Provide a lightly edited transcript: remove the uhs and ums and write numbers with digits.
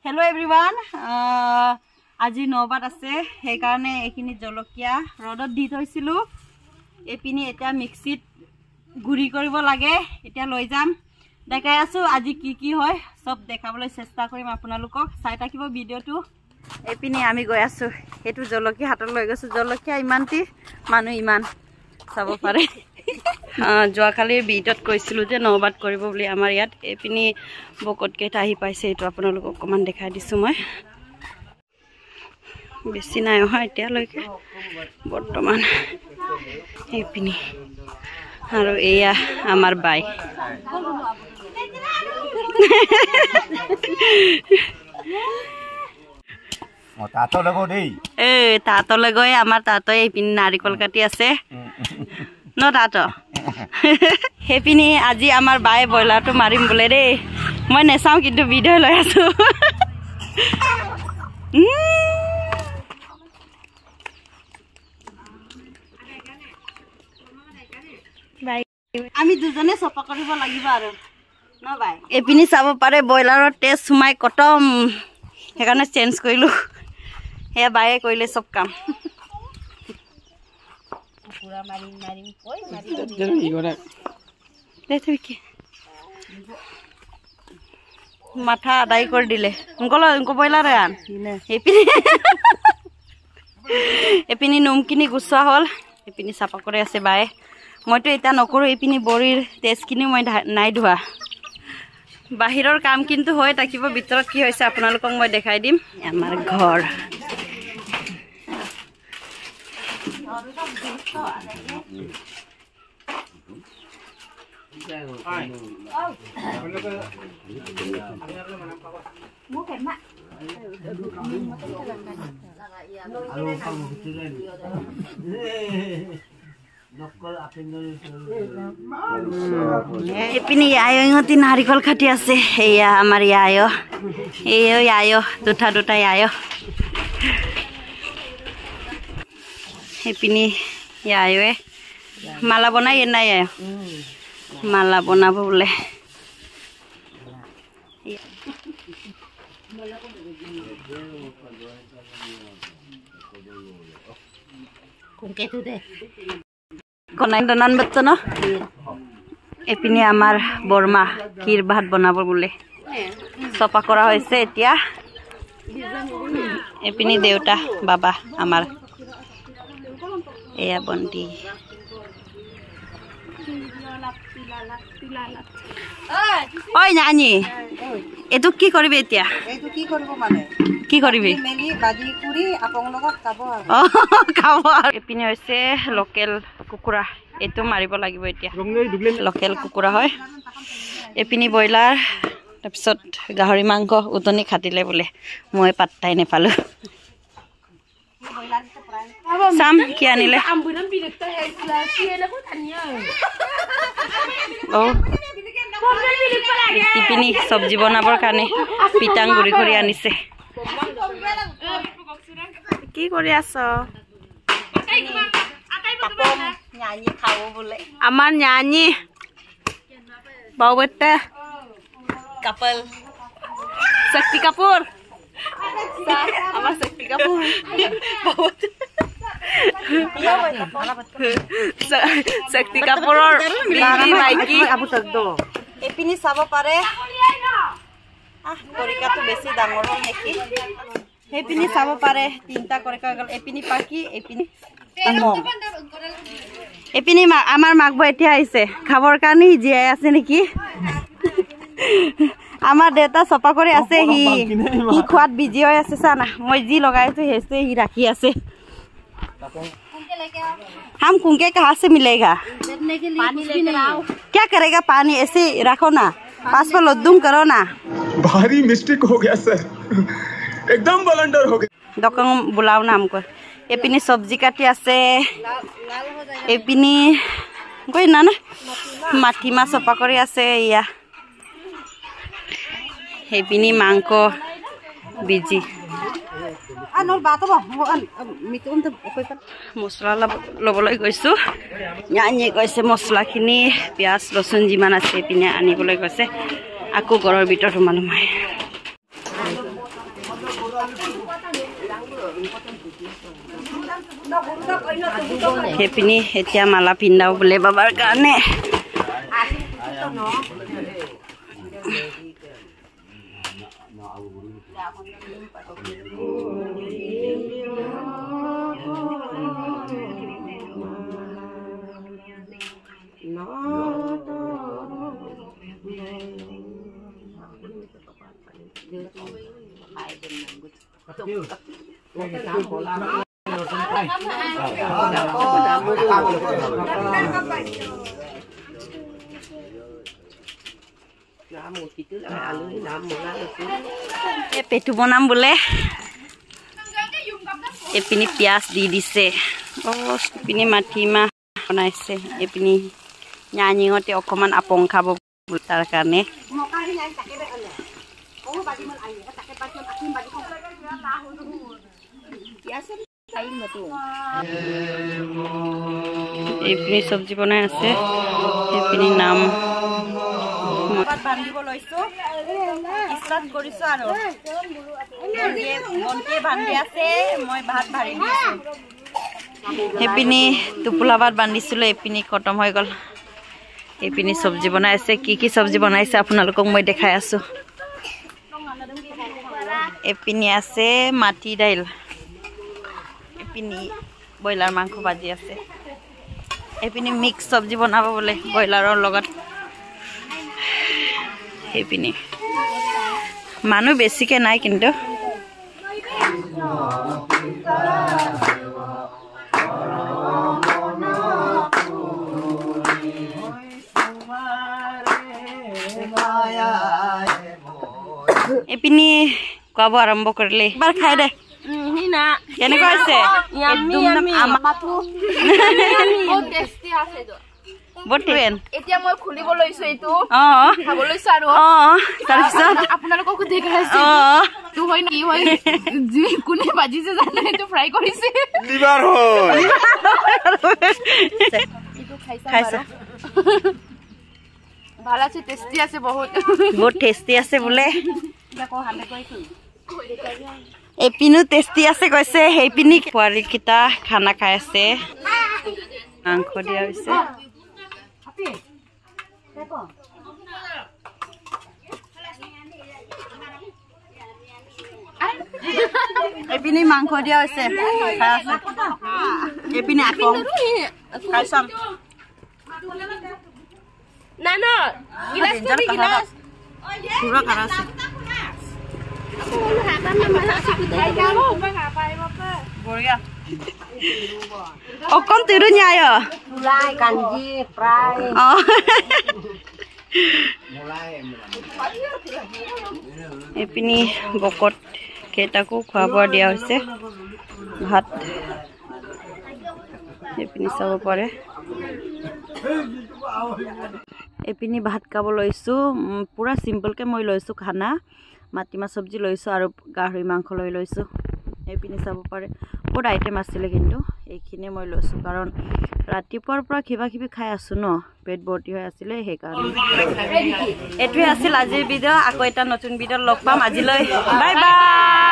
Hello everyone. আজি নবাত আছে সেই কাৰণে এখিনি জলকীয়া ৰদত দি থৈছিলো এপিনি এটা মিক্সিত গুৰি কৰিব লাগে এটা লৈ যাম দেখাই আছো আজি কি হয় সব দেখাবলৈ চেষ্টা কৰিম আপোনালোকক চাই থাকিব ভিডিওটো এপিনি আমি গৈ আছো এটো জলকীয়া হাতত লৈ গৈছো জলকীয়া ইমানটি মানুহ ইমান চাব পাৰে যোৱা কালি ভিডিওত কৈছিলো যে নবাত কৰিব বুলি আমাৰ ইয়াত এপিনি বকত কেটা আহি পাইছে এটো আপোনালোকক অকমান দেখাই দিছো মই বেছি নাই হয় এতিয়া লৈকে বৰ্তমান এপিনি আৰু এয়া আমাৰ বাই তাতো লগো দেই তাতো লগৈ আমাৰ তাতো এপিনি নাৰিকল কাটি আছে ন তাতো হেপিনি আজি আমাৰ বাই বয়লাৰটো মাৰিম বলে ৰে মই নেচাও কিন্তু ভিডিও লৈ আছো বাই আমি দুজনে সপা কৰিব লাগিব আৰু ন বাই এপিনি চাব পাৰে বয়লাৰৰ টেষ্ট সুমাই কটম হেকাৰণে চেঞ্জ কৰিলো হে বায়ে কৰিলে সব কাম পুৰা মাৰিম কই মাৰি মাথা আদাই কৰি দিলে উনকো বয়লাৰ আন এপিনি নুমকিনি গুছোৱা হল এপিনি চাপা কৰি আছে বায়ে মইতো এটা নকৰো এপিনি বৰিৰ তেজখিনি মই নাই ধোৱা বাহিৰৰ কাম কিন্তু হৈ থাকিব ভিতৰত কি হৈছে আপোনালোকক মই দেখাই দিম আমাৰ ঘৰ এপিনি আয়তি নাৰিকল খাটি আছে এয়া আমাৰ আয়ো দুটা আয়ো এপিনি আয়োৱে মালা বনাই নাই মালা বনাব বোলে কনান বাচ্চা ন এপিনি আমাৰ বৰমা ক্ষীৰ ভাত বনাব বোলে চপা কৰা হৈছে এতিয়া এপিনি দেউতা বাবা আমাৰ এয়া বন্তি ঐ নানি এটো কি কৰিবি এতিয়া এইটো কি কৰিব মানে কি কৰিবি মেলি বাজি কৰি আপং লগত খাব এপিনি হৈছে লোকেল কুকুৰা এটো মাৰিব লাগিব এতিয়া লোকেল কুকুৰা হয় এপিনি বয়লাৰ তাৰপিছত গাহৰি মাংস উতনি খাটিলে বোলে মই পাত্তাই নেপালো সাম কি আনিলে টিপিনি চব্জি বনাবৰ কাৰণে পিটাং গুৰি কৰি আনিছে কি কৰি আছ আমাৰ ন্যানী বাবুটা কাপল শক্তি কাপুৰ আমাৰ শক্তি কাপুৰ শক্তি কাপুৰৰ মাইকি এপিনি চাব পাৰে কৰিকাটো বেছি ডাঙৰ হ'ল নেকি সেইপিনি চাব পাৰে তিনটা কৰিকা গ'ল এপিনি পাকি এপিনি আমাৰ মাকব এতিয়া আহিছে খাবৰ কাৰণে জীয়াই আছে নেকি আমাৰ দেউতা চপা কৰি আছে সি খোৱাত বিজি হৈ আছে চানা মই যি লগাইছো হেছে সি ৰাখি আছে हम कुंके कहाँ से मिलेगा पानी लेकर आओ क्या करेगा पानी ऐसे रखो ना पास पर लद्दुम करो ना भारी मिस्टेक हो गया सर एकदम ब्लंडर हो गया दुकान बुलाओ ना हमको एपिनी सब्जी काटी आसे एपिनी कोई ना माटी मा सपा करी आसे या एपिनी मांको बिजी মছলা ল'বলৈ গৈছো আনিয়ে কৈছে মছলাখিনি পিঁয়াজ ৰচুন যিমান আছে পিনে আনিবলৈ কৈছে আকৌ ঘৰৰ ভিতৰত সোমালো মই সেইপিনি এতিয়া মালা পিন্ধাও বোলে বাবাৰ কাৰণে পেটু বনাম বোলে এপিনি পিয়াজ দি দিছে এপিনি মাটিমাহ বনাইছে এপিনি nyanyingতে অকমান আপং খাব তাৰ কাৰণে এপিনি সবজি বনাই আছে এপিনি নাম বান্ধিব লৈছো ইস্তাত কৰিছো আৰু মনকে বান্ধি আছে মই ভাত ভাৰি দিছো এপিনি টোপোলা ভাত বান্ধিছিলো এপিনি খতম হৈ গল এপিনি সবজি বনাই আছে কি সবজি বনাইছে আপোনালোকক মই দেখাই আছো এপিনি আছে মাটি দাইল এপিনি ব্ৰইলাৰ মাংস ভাজি আছে এপিনি মিক্স সবজি বনাব বোলে ব্ৰইলাৰৰ লগত এপিনি মানুহ বেছিকে নাই কিন্তু এপিনি খোৱাব আৰম্ভ কৰিলে এবাৰ খাই দে কেনেকুৱা হৈছে এতিয়া মই খুলিব লৈছো এইটো খাব লৈছো আৰু তাৰপিছত আপোনালোককো দেখাইছো তো হয় কি হয় কোনে ভাজিছে জানে এইটো ফ্ৰাই কৰিছে লিভাৰ হয় এইটো খাইছা ভাল আছে টেষ্টি আছে বহুত টেষ্টি আছে বোলে এপিনো টেষ্টি আছে কৈছে সেইপিনি পোৱালিকেইটা খানা খাই আছে মাংস দিয়া হৈছে এপিনি মাংস দিয়া হৈছে খাই আছে এপিনি আকৌ খাই চাম না না গিলাস কবি গিলাস পুৰা খাৰা আছে বঢ়িয়া অকণ তিৰু ন্যায় ফ্ৰাই কাঞ্জি ফ্ৰাই এপিনি বকত কেইটাকো খোৱা বোৱা দিয়া হৈছে ভাত এপিনি চাব পাৰে এপিনি ভাত খাব লৈছো পুৰা চিম্পলকে মই লৈছো খানা মাটিমাহ সবজি লৈছো আৰু গাহৰি মাংস লৈ লৈছো এপিনি চাব পাৰে বহুত আইটেম আছিলে কিন্তু এইখিনি মই লৈছো কাৰণ ৰাতিপুৱাৰ পৰা কিবা কিবি খাই আছো ন পেট ভৰ্তি হৈ আছিলে সেইকাৰণে এটোৱে আছিল আজিৰ ভিডিঅ' আকৌ এটা নতুন ভিডিঅ' লগ পাম আজিলৈ বাই বাই